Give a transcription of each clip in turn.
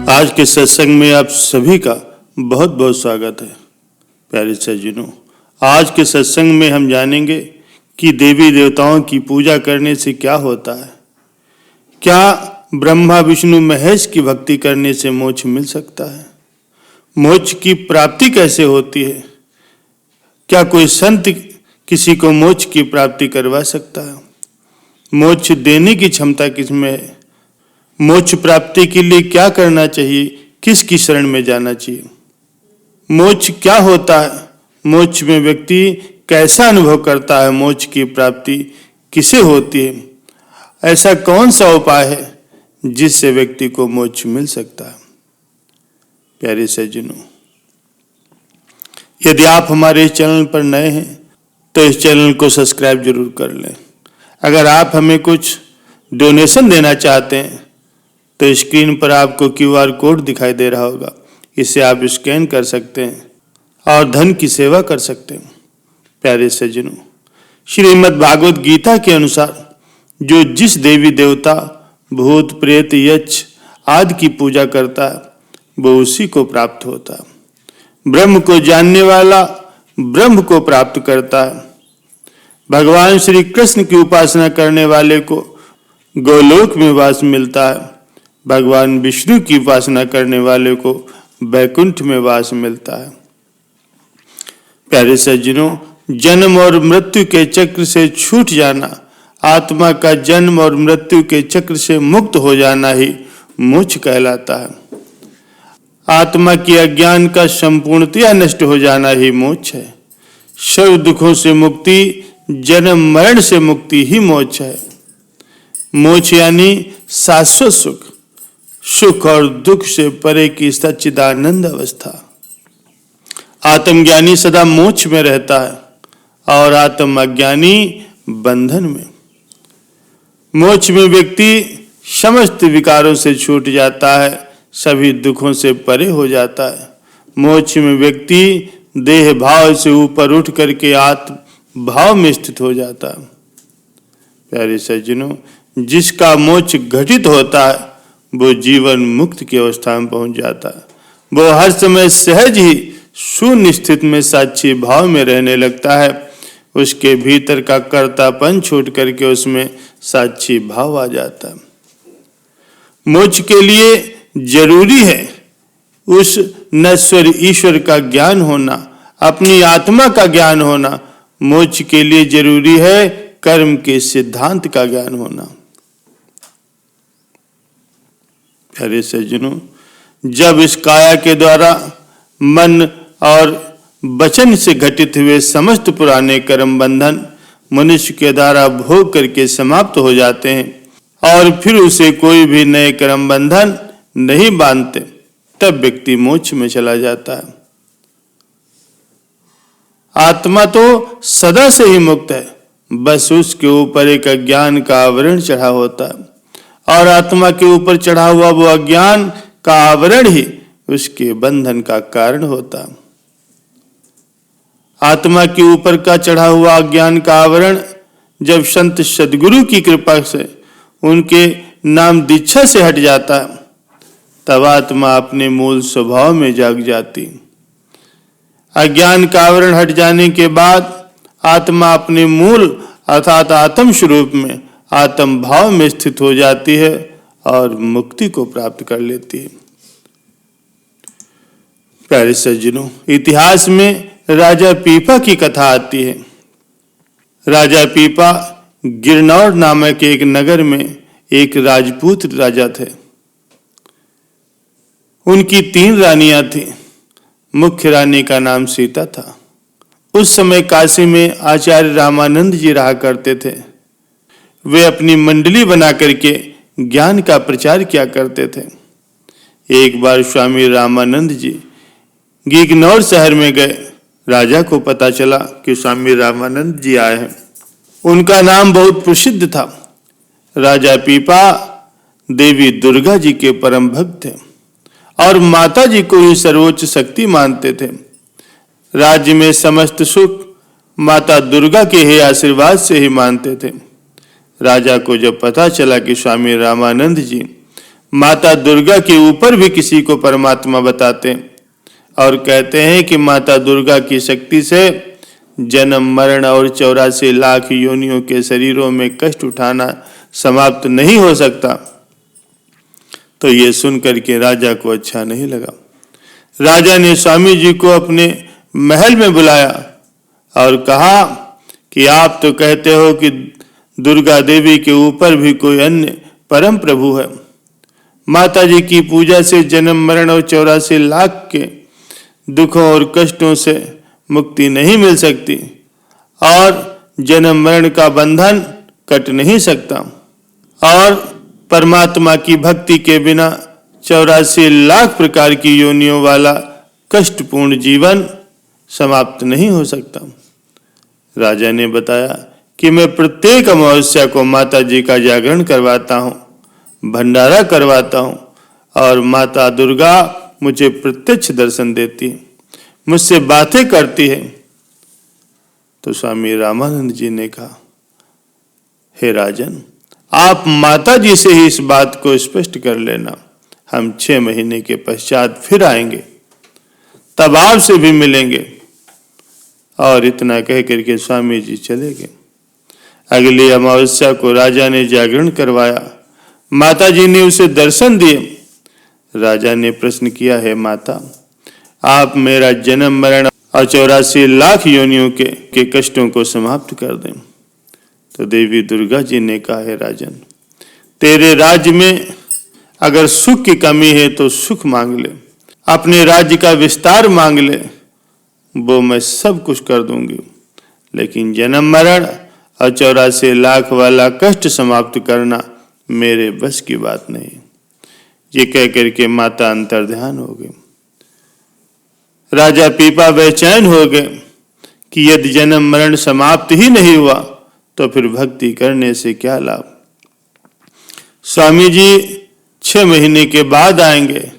आज के सत्संग में आप सभी का बहुत बहुत स्वागत है। प्यारे सज्जनों, आज के सत्संग में हम जानेंगे कि देवी देवताओं की पूजा करने से क्या होता है। क्या ब्रह्मा विष्णु महेश की भक्ति करने से मोक्ष मिल सकता है? मोक्ष की प्राप्ति कैसे होती है? क्या कोई संत किसी को मोक्ष की प्राप्ति करवा सकता है? मोक्ष देने की क्षमता किसमें है? मोक्ष प्राप्ति के लिए क्या करना चाहिए? किसकी शरण में जाना चाहिए? मोक्ष क्या होता है? मोक्ष में व्यक्ति कैसा अनुभव करता है? मोक्ष की प्राप्ति किसे होती है? ऐसा कौन सा उपाय है जिससे व्यक्ति को मोक्ष मिल सकता है? प्यारे सज्जनों, यदि आप हमारे इस चैनल पर नए हैं तो इस चैनल को सब्सक्राइब जरूर कर लें। अगर आप हमें कुछ डोनेशन देना चाहते हैं तो स्क्रीन पर आपको QR कोड दिखाई दे रहा होगा, इसे आप स्कैन कर सकते हैं और धन की सेवा कर सकते हैं। प्यारे सज्जनों, श्रीमद् भागवत गीता के अनुसार जो जिस देवी देवता भूत प्रेत यक्ष आदि की पूजा करता है वो उसी को प्राप्त होता है। ब्रह्म को जानने वाला ब्रह्म को प्राप्त करता है। भगवान श्री कृष्ण की उपासना करने वाले को गोलोक में वास मिलता है। भगवान विष्णु की उपासना करने वाले को वैकुंठ में वास मिलता है। प्यारे सज्जनों, जन्म और मृत्यु के चक्र से छूट जाना, आत्मा का जन्म और मृत्यु के चक्र से मुक्त हो जाना ही मोक्ष कहलाता है। आत्मा की अज्ञान का संपूर्णतया नष्ट हो जाना ही मोक्ष है। सर्व दुखों से मुक्ति, जन्म मरण से मुक्ति ही मोक्ष है। मोक्ष यानी शाश्वत सुख, सुख और दुख से परे की सच्चिदानंद अवस्था। आत्मज्ञानी सदा मोक्ष में रहता है और आत्म अज्ञानी बंधन में। मोक्ष में व्यक्ति समस्त विकारों से छूट जाता है, सभी दुखों से परे हो जाता है। मोक्ष में व्यक्ति देह भाव से ऊपर उठ करके आत्म भाव में स्थित हो जाता है। प्यारे सज्जनों, जिसका मोक्ष घटित होता है वो जीवन मुक्त की अवस्था में पहुंच जाता है। वो हर समय सहज ही शून्य स्थिति में साक्षी भाव में रहने लगता है। उसके भीतर का कर्तापन छूट करके उसमें साक्षी भाव आ जाता है। मोक्ष के लिए जरूरी है उस नश्वर ईश्वर का ज्ञान होना, अपनी आत्मा का ज्ञान होना। मोक्ष के लिए जरूरी है कर्म के सिद्धांत का ज्ञान होना। प्यारे सज्जनों, जब इस काया के द्वारा मन और वचन से घटित हुए समस्त पुराने कर्म बंधन मनुष्य के द्वारा भोग करके समाप्त हो जाते हैं और फिर उसे कोई भी नए कर्म बंधन नहीं बांधते, तब व्यक्ति मोक्ष में चला जाता है। आत्मा तो सदा से ही मुक्त है, बस उसके ऊपर एक अज्ञान का आवरण चढ़ा होता है और आत्मा के ऊपर चढ़ा हुआ वो अज्ञान का आवरण ही उसके बंधन का कारण होता है। आत्मा के ऊपर का चढ़ा हुआ अज्ञान का आवरण जब संत सद्गुरु की कृपा से उनके नाम दीक्षा से हट जाता है, तब आत्मा अपने मूल स्वभाव में जाग जाती। अज्ञान का आवरण हट जाने के बाद आत्मा अपने मूल अर्थात आत्म स्वरूप में आत्म भाव में स्थित हो जाती है और मुक्ति को प्राप्त कर लेती है। प्यारे सज्जनों, इतिहास में राजा पीपा की कथा आती है। राजा पीपा गिरनौर नामक एक नगर में एक राजपूत राजा थे। उनकी 3 रानियां थीं। मुख्य रानी का नाम सीता था। उस समय काशी में आचार्य रामानंद जी रहा करते थे। वे अपनी मंडली बना करके ज्ञान का प्रचार किया करते थे। एक बार स्वामी रामानंद जी गिरनौर शहर में गए। राजा को पता चला कि स्वामी रामानंद जी आए हैं। उनका नाम बहुत प्रसिद्ध था। राजा पीपा देवी दुर्गा जी के परम भक्त थे और माता जी को ही सर्वोच्च शक्ति मानते थे। राज्य में समस्त सुख माता दुर्गा के ही आशीर्वाद से ही मानते थे। राजा को जब पता चला कि स्वामी रामानंद जी माता दुर्गा के ऊपर भी किसी को परमात्मा बताते हैं और कहते हैं कि माता दुर्गा की शक्ति से जन्म मरण और 84 लाख योनियों के शरीरों में कष्ट उठाना समाप्त नहीं हो सकता। तो ये सुनकर के राजा को अच्छा नहीं लगा। राजा ने स्वामी जी को अपने महल में बुलाया और कहा कि आप तो कहते हो कि दुर्गा देवी के ऊपर भी कोई अन्य परम प्रभु है। माता जी की पूजा से जन्म मरण और 84 लाख के दुखों और कष्टों से मुक्ति नहीं मिल सकती और जन्म मरण का बंधन कट नहीं सकता और परमात्मा की भक्ति के बिना 84 लाख प्रकार की योनियों वाला कष्टपूर्ण जीवन समाप्त नहीं हो सकता। राजा ने बताया कि मैं प्रत्येक अमावस्या को माता जी का जागरण करवाता हूँ, भंडारा करवाता हूँ और माता दुर्गा मुझे प्रत्यक्ष दर्शन देती है, मुझसे बातें करती है। तो स्वामी रामानंद जी ने कहा, हे राजन, आप माता जी से ही इस बात को स्पष्ट कर लेना, हम 6 महीने के पश्चात फिर आएंगे, तब आपसे भी मिलेंगे। और इतना कह करके स्वामी जी चले गए। अगली अमावस्या को राजा ने जागरण करवाया। माता जी ने उसे दर्शन दिए। राजा ने प्रश्न किया, है माता, आप मेरा जन्म मरण और 84 लाख योनियों के कष्टों को समाप्त कर दें। तो देवी दुर्गा जी ने कहा, है राजन, तेरे राज्य में अगर सुख की कमी है तो सुख मांग ले, अपने राज्य का विस्तार मांग ले, वो मैं सब कुछ कर दूंगी, लेकिन जन्म मरण और 84 लाख वाला कष्ट समाप्त करना मेरे बस की बात नहीं। ये कह करके माता अंतर्ध्यान हो गई। राजा पीपा बेचैन हो गए कि यदि जन्म मरण समाप्त ही नहीं हुआ तो फिर भक्ति करने से क्या लाभ। स्वामी जी 6 महीने के बाद आएंगे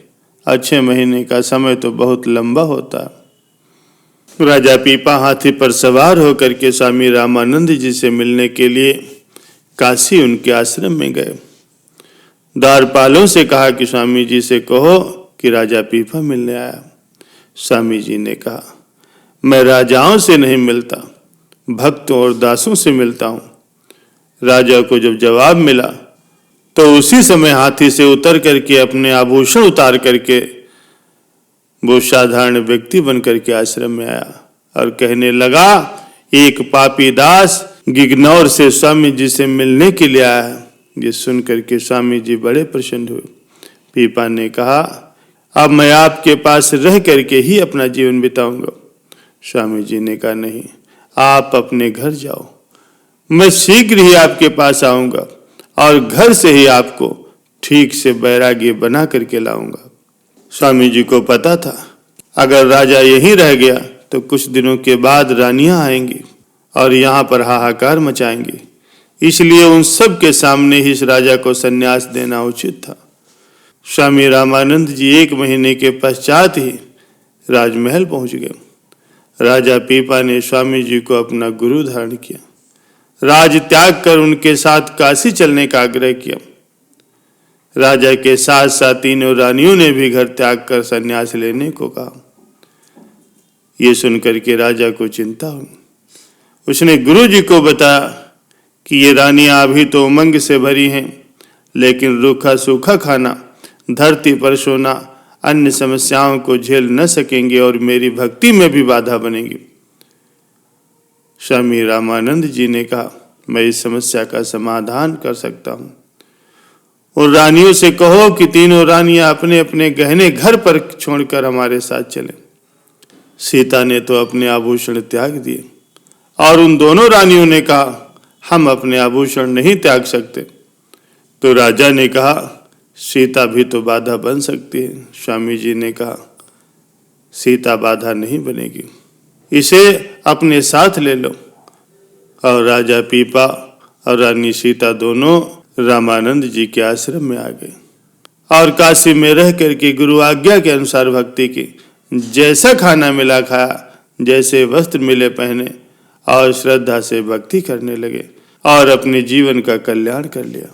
और 6 महीने का समय तो बहुत लंबा होता है। राजा पीपा हाथी पर सवार होकर के स्वामी रामानंद जी से मिलने के लिए काशी उनके आश्रम में गए। द्वारपालों से कहा कि स्वामी जी से कहो कि राजा पीपा मिलने आया। स्वामी जी ने कहा, मैं राजाओं से नहीं मिलता, भक्तों और दासों से मिलता हूँ। राजा को जब जवाब मिला तो उसी समय हाथी से उतर करके अपने आभूषण उतार करके वो साधारण व्यक्ति बन करके आश्रम में आया और कहने लगा, एक पापी दास गिगनौर से स्वामी जी से मिलने के लिए आया है। ये सुन करके स्वामी जी बड़े प्रसन्न हुए। पीपा ने कहा, अब मैं आपके पास रह करके ही अपना जीवन बिताऊंगा। स्वामी जी ने कहा, नहीं, आप अपने घर जाओ, मैं शीघ्र ही आपके पास आऊंगा और घर से ही आपको ठीक से बैरागी बना करके लाऊंगा। स्वामी जी को पता था अगर राजा यहीं रह गया तो कुछ दिनों के बाद रानियां आएंगी और यहाँ पर हाहाकार मचाएंगी, इसलिए उन सब के सामने ही इस राजा को संन्यास देना उचित था। स्वामी रामानंद जी 1 महीने के पश्चात ही राजमहल पहुंच गए। राजा पीपा ने स्वामी जी को अपना गुरु धारण किया, राज त्याग कर उनके साथ काशी चलने का आग्रह किया। राजा के साथ साथ तीनों रानियों ने भी घर त्याग कर संन्यास लेने को कहा। ये सुनकर के राजा को चिंता हुई। उसने गुरु जी को बताया कि ये रानियां अभी तो उमंग से भरी हैं, लेकिन रूखा सूखा खाना, धरती पर सोना, अन्य समस्याओं को झेल न सकेंगे और मेरी भक्ति में भी बाधा बनेगी। स्वामी रामानंद जी ने कहा, मैं इस समस्या का समाधान कर सकता हूँ। और रानियों से कहो कि तीनों रानियां अपने अपने गहने घर पर छोड़कर हमारे साथ चलें। सीता ने तो अपने आभूषण त्याग दिए और उन दोनों रानियों ने कहा, हम अपने आभूषण नहीं त्याग सकते। तो राजा ने कहा, सीता भी तो बाधा बन सकती है। स्वामी जी ने कहा, सीता बाधा नहीं बनेगी, इसे अपने साथ ले लो। और राजा पीपा और रानी सीता दोनों रामानंद जी के आश्रम में आ गए और काशी में रह करके गुरु आज्ञा के अनुसार भक्ति की। जैसा खाना मिला खाया, जैसे वस्त्र मिले पहने और श्रद्धा से भक्ति करने लगे और अपने जीवन का कल्याण कर लिया।